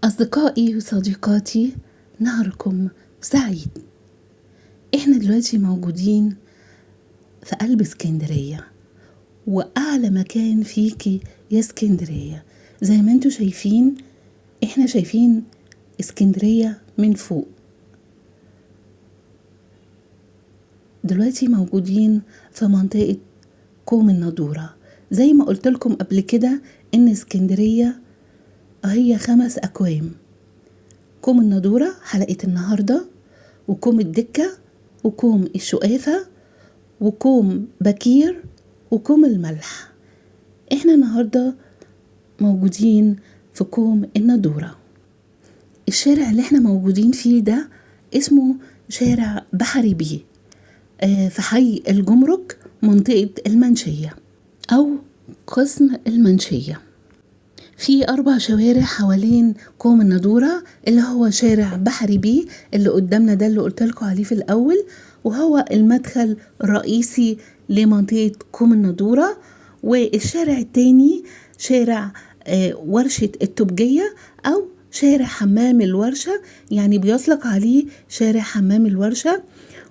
أصدقائي وصديقاتي، نهاركم سعيد. إحنا دلوقتي موجودين في قلب اسكندرية، وأعلى مكان فيكي يا اسكندرية. زي ما انتوا شايفين، إحنا شايفين اسكندرية من فوق. دلوقتي موجودين في منطقة كوم النضورة. زي ما قلت لكم قبل كده إن اسكندرية هي 5 أكوام: كوم النضورة حلقة النهاردة، وكوم الدكة، وكوم الشقافة، وكوم بكير، وكوم الملح. احنا النهاردة موجودين في كوم النضورة. الشارع اللي احنا موجودين فيه ده اسمه شارع بحري بيه، في حي الجمرك، منطقة المنشية أو قسم المنشية. في 4 شوارع حوالين كوم النضورة، اللي هو شارع بحري بيه اللي قدامنا ده اللي قلتلكوا عليه في الأول، وهو المدخل الرئيسي لمنطقة كوم النضورة. والشارع التاني شارع ورشة التبجية أو شارع حمام الورشة، يعني بيطلق عليه شارع حمام الورشة.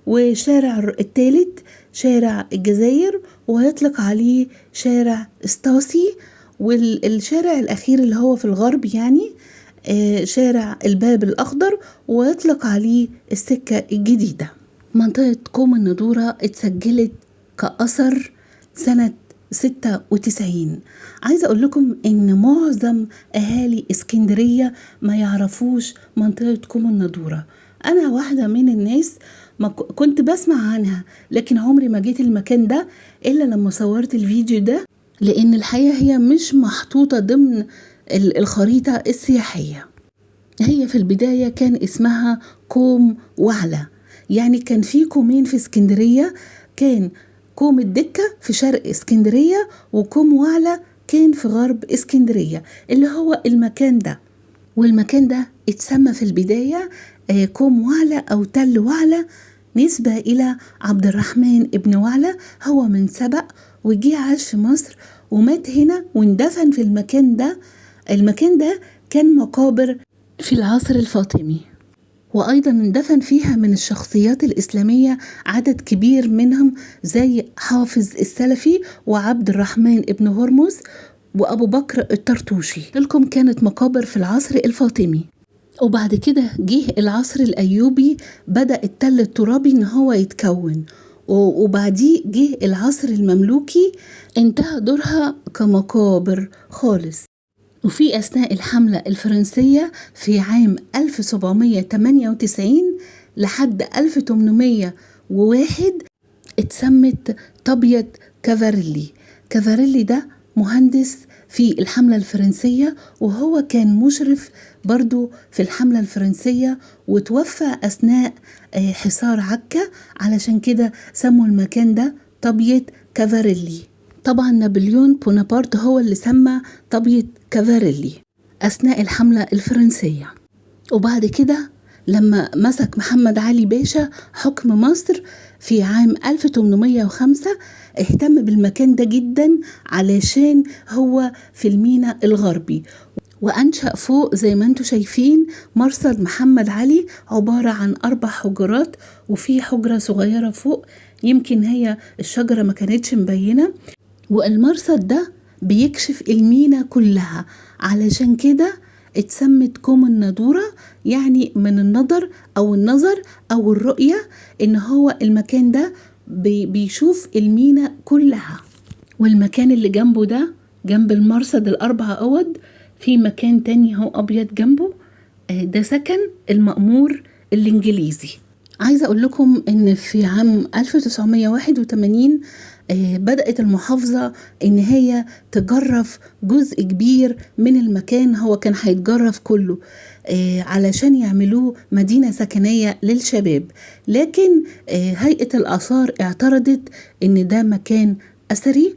وشارع التالت شارع الجزائر، ويطلق عليه شارع استاسي. والشارع الأخير اللي هو في الغرب يعني شارع الباب الأخضر، ويطلق عليه السكة الجديدة. منطقة كوم النضورة اتسجلت كأثر سنة 96. عايزة أقول لكم إن معظم أهالي اسكندرية ما يعرفوش منطقة كوم النضورة. أنا واحدة من الناس ما كنت بسمع عنها، لكن عمري ما جيت المكان ده إلا لما صورت الفيديو ده، لأن الحقيقة هي مش محطوطة ضمن الخريطة السياحية. هي في البداية كان اسمها كوم وعلة، يعني كان في كومين في اسكندرية، كان كوم الدكة في شرق اسكندرية، وكوم وعلة كان في غرب اسكندرية اللي هو المكان ده. والمكان ده اتسمى في البداية كوم وعلة أو تل وعلة، نسبة إلى عبد الرحمن ابن وعلة. هو من سبأ وجي عاش في مصر ومات هنا واندفن في المكان ده. المكان ده كان مقابر في العصر الفاطمي، وأيضا اندفن فيها من الشخصيات الإسلامية عدد كبير منهم زي حافظ السلفي وعبد الرحمن ابن هرمز وأبو بكر الطرطوشي. لكم كانت مقابر في العصر الفاطمي. وبعد كده جه العصر الأيوبي، بدأ التل الترابي إن هو يتكون، وبعديه جه العصر المملوكي، انتهى دورها كمقابر خالص. وفي أثناء الحملة الفرنسية في عام 1798 لحد 1801 اتسمت طابية كافاريلي. كافاريلي ده مهندس في الحملة الفرنسية، وهو كان مشرف برضو في الحملة الفرنسية، وتوفى أثناء حصار عكا، علشان كده سموا المكان ده طابية كافاريلي. طبعا نابليون بونابرت هو اللي سمى طابية كافاريلي أثناء الحملة الفرنسية. وبعد كده لما مسك محمد علي باشا حكم مصر في عام 1805 اهتم بالمكان ده جدا، علشان هو في الميناء الغربي، وأنشأ فوق زي ما انتوا شايفين مرصد محمد علي، عبارة عن 4 حجرات، وفي حجرة صغيرة فوق يمكن هي الشجرة ما كانتش مبينة. والمرصد ده بيكشف المينا كلها، علشان كده اتسمت كوم النضورة، يعني من النظر أو النظر أو الرؤية، إن هو المكان ده بيشوف المينا كلها. والمكان اللي جنبه ده، جنب المرصد ال4 أوض، في مكان تاني هو أبيض جنبه، ده سكن المأمور الإنجليزي. عايزة أقول لكم إن في عام 1981 بدأت المحافظة إن هي تجرف جزء كبير من المكان، هو كان هيتجرف كله علشان يعملوه مدينة سكنية للشباب، لكن هيئة الآثار اعترضت إن ده مكان أثري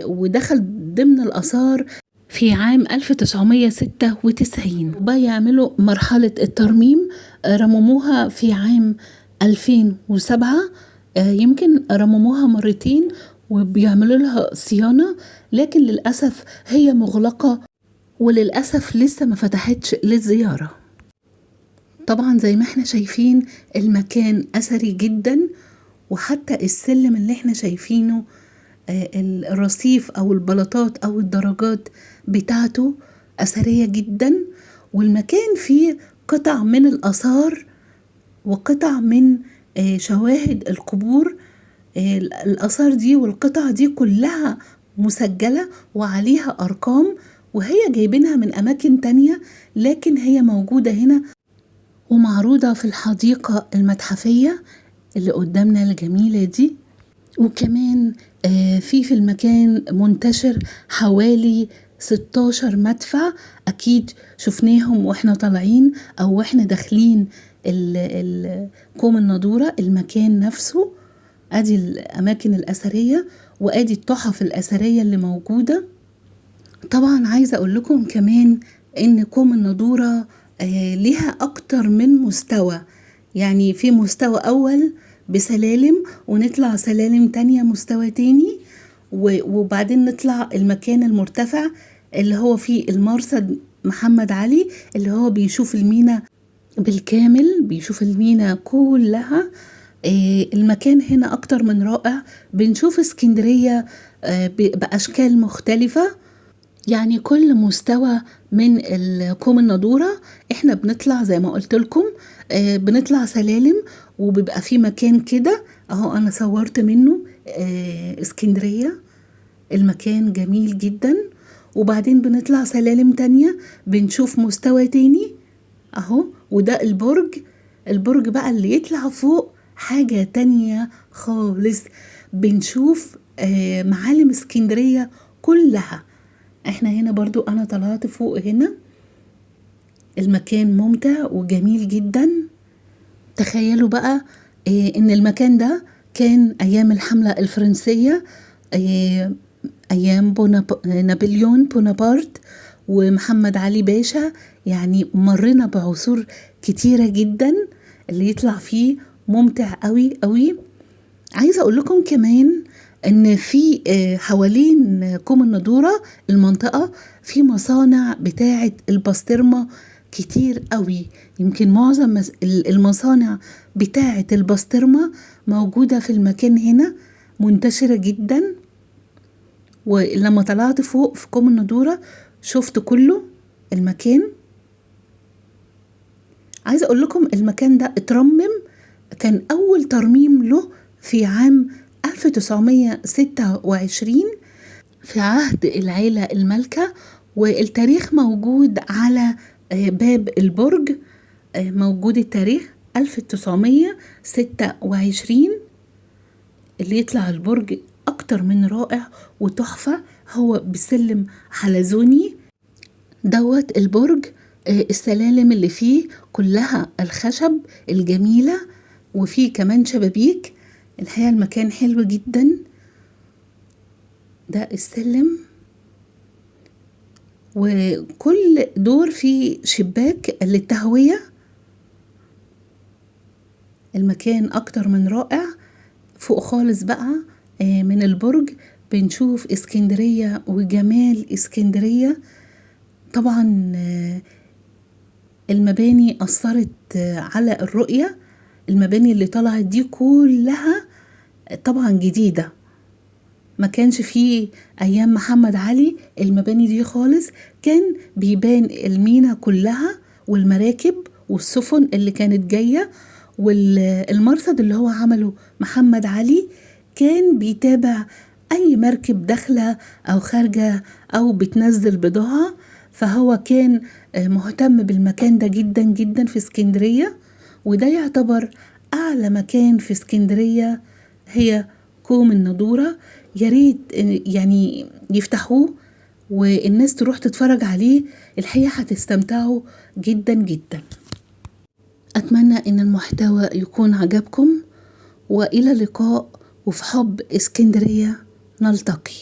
ودخل ضمن الآثار في عام 1996. بيعملوا مرحلة الترميم، رمموها في عام 2007، يمكن رمموها مرتين وبيعملوا لها صيانة، لكن للأسف هي مغلقة وللأسف لسه ما فتحتش للزيارة. طبعا زي ما احنا شايفين المكان أثري جدا، وحتى السلم اللي احنا شايفينه الرصيف أو البلاطات أو الدرجات بتاعته أثرية جدا. والمكان فيه قطع من الآثار وقطع من شواهد القبور. الآثار دي والقطع دي كلها مسجلة وعليها أرقام، وهي جايبينها من أماكن تانية، لكن هي موجودة هنا ومعروضة في الحديقة المتحفية اللي قدامنا الجميلة دي. وكمان في المكان منتشر حوالي 16 مدفع، أكيد شفناهم وإحنا طالعين أو إحنا داخلين كوم النضورة. المكان نفسه أدي الأماكن الأثرية وأدي التحف الأثرية اللي موجودة. طبعا عايزة أقول لكم كمان إن كوم النضورة ليها أكتر من مستوى، يعني في مستوى أول بسلالم، ونطلع سلالم تانية مستوى تاني، وبعدين نطلع المكان المرتفع اللي هو فيه المرصد محمد علي، اللي هو بيشوف المينا بالكامل، بيشوف المينا كلها. المكان هنا أكتر من رائع. بنشوف اسكندرية بأشكال مختلفة، يعني كل مستوى من كوم النضورة احنا بنطلع زي ما قلت لكم، بنطلع سلالم، وبيبقى في مكان كده اهو انا صورت منه اسكندرية. المكان جميل جدا. وبعدين بنطلع سلالم تانية بنشوف مستوى تاني اهو، وده البرج بقى اللي يطلع فوق حاجة تانية خالص. بنشوف معالم اسكندرية كلها. احنا هنا برضو انا طلعت فوق هنا. المكان ممتع وجميل جدا. تخيلوا بقى ان المكان ده كان ايام الحملة الفرنسية، ايام نابليون بونابرت ومحمد علي باشا. يعني مرينا بعصور كتيرة جدا. اللي يطلع فيه ممتع قوي قوي. عايزة اقول لكم كمان ان في حوالين كوم النضورة المنطقة في مصانع بتاعة البسطرمة كتير قوي. يمكن معظم المصانع بتاعة البسطرمة موجودة في المكان هنا، منتشرة جدا. ولما طلعت فوق في كوم النضورة شفت كله المكان. عايزة اقول لكم المكان ده اترمم، كان اول ترميم له في عام 1926 في عهد العيلة المالكة، والتاريخ موجود على باب البرج. موجود التاريخ 1926. اللي يطلع البرج أكتر من رائع وتحفة. هو بسلم حلزوني دوت البرج. السلالم اللي فيه كلها الخشب الجميلة، وفيه كمان شبابيك. الحقيقة المكان حلو جدا. ده السلم، وكل دور فيه شباك للتهوية. المكان أكتر من رائع. فوق خالص بقى من البرج بنشوف اسكندرية وجمال اسكندرية. طبعا المباني أثرت على الرؤية. المباني اللي طلعت دي كلها طبعا جديدة، ما كانش فيه أيام محمد علي المباني دي خالص. كان بيبان المينا كلها والمراكب والسفن اللي كانت جاية، والمرصد اللي هو عمله محمد علي كان بيتابع أي مركب داخلة أو خارجة أو بتنزل بضاعة. فهو كان مهتم بالمكان ده جدا جدا في اسكندرية. وده يعتبر أعلى مكان في اسكندرية، هي كوم النضورة. يا ريت يعني يفتحوه والناس تروح تتفرج عليه. الحقيقة هتستمتعوا جدا جدا. أتمنى إن المحتوى يكون عجبكم، وإلى اللقاء، وفي حب اسكندرية نلتقي.